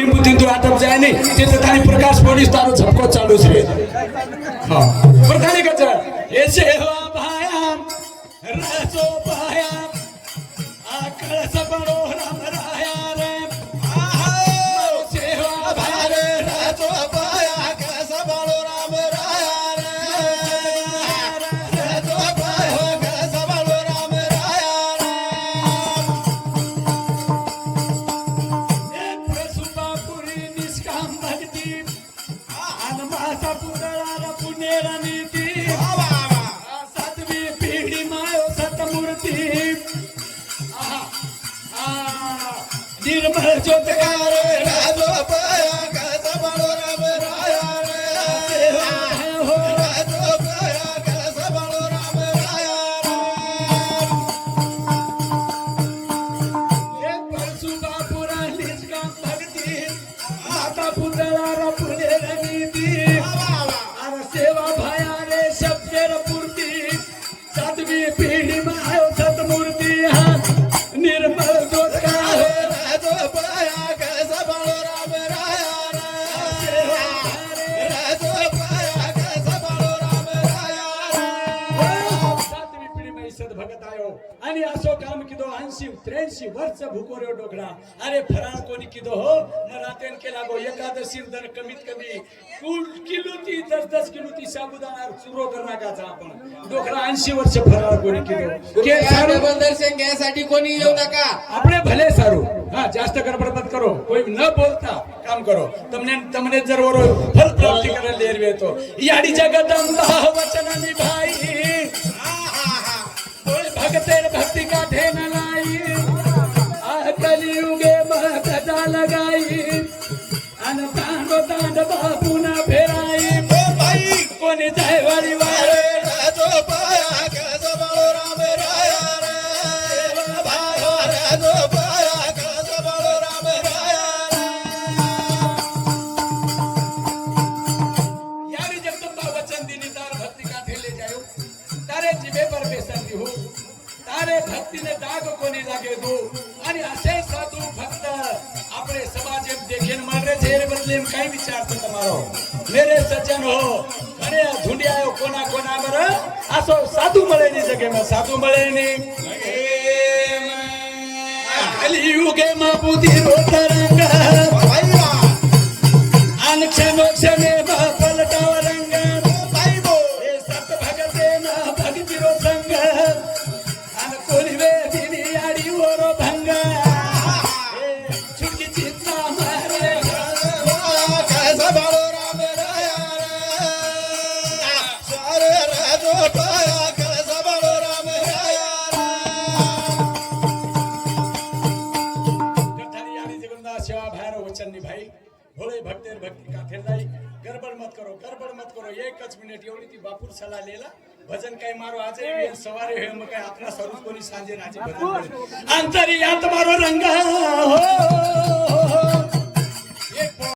तिथून आटप जाय नाही तिथं काही प्रकाश पोलीस तारो झपको चालू છે હા प्रधानी कच ये सेवा भाया रसो भाया आकळ सबरो राम राया रे सेवा भाया रसो भाया आकळ सबरो राम राया रे रसो भाया आकळ सबरो राम राया रे एक प्रसुबापुरी निष्काम भक्ती आन माता पुरारा पुनेरा नीती सातवी पिढी मायो सतमूर्ती निर्मल ज्योतकार राजो पाया कस बळो राम राया रे हो राजो पाया कस बळो राम राया रे परशुबापुरा निष्काम भक्ती माता पुरारा पुनेरा नीती सेवा भाया रे शब्देर पूर्ती सातवी पिढी मायो सतमूर्ती निर्मल ज्योतकार राजो पाया कस बळो राम राया रे राजो पाया कस बळो राम राया सातवी पिढी मै सद्भगत आयो आणि असो काम किदो 80-83 वर्ष भुकोऱ्यो डोकळा अरे फराळ कोणी किदो हो मरातेन केला गो एकादशी दर कमीत कमी किलो ती 10 किलो ती साबुदाणा चुरो करनाकाचा आपण डोकळा 80 वर्ष फराळ कोणी किदो के डबल दर्शन घ्यायसाठी कोणी येऊ नका આપણે ભલે સારું હા જાસ્ત ગડબડ મત કરો કોઈ ન બોલતા કામ કરો તમને જરૂર ફલ પ્રાપ્તિ કરે લેરવે તો યાડી જગદંબા વચન નિભાઈ બોલ ભક્તેર ભક્તિ કાઠે ન लाई આ કલિયુગે મહકતા लगाई અન તાંડો તાંડ બાપુ ના ફેરાઈ ઓ ભાઈ કોને જાય વાળી વાળે રાજો પાયા કસ બળો રામ રાયા રે ભાઈ રાજો પાયા કસ બળો રામ રાયા यारी जगदंबा वचन दिनी तार भक्ति काठे ले जायो तारे जिबे पर बेसंगी हो तारे भक्ति ने दाग कोनी लागे दो आणि असे साधू भक्त આપણે સમાજે દેખેન મારે છે રે બદલે એમ કઈ વિચાર તો તમારો મેરે સજ્જન હો અને ઢૂંઢ્યાયો કોના કોના બર આસો સાધુ મળે ની જગ્યામાં સાધુ મળે ની કલિયુગે માં બુદ્ધિ રો તરંગ આન ક્ષણો ક્ષણે પલટાવ રંગ એ સત ભગતે ના ભક્તિ રો સંગ આન કોલી વે દિની આડી ઓરો ભંગ भोले भक्तेर भक्ति का लाई गड़बड़ मत करो एक मिनिट एवढी ती बापूर सलाह लेला भजन काय मारो आज सवारे हे मग काय आपला स्वरूप कोणी सांजे राजे भजन अंतरी आत मारो रंग हो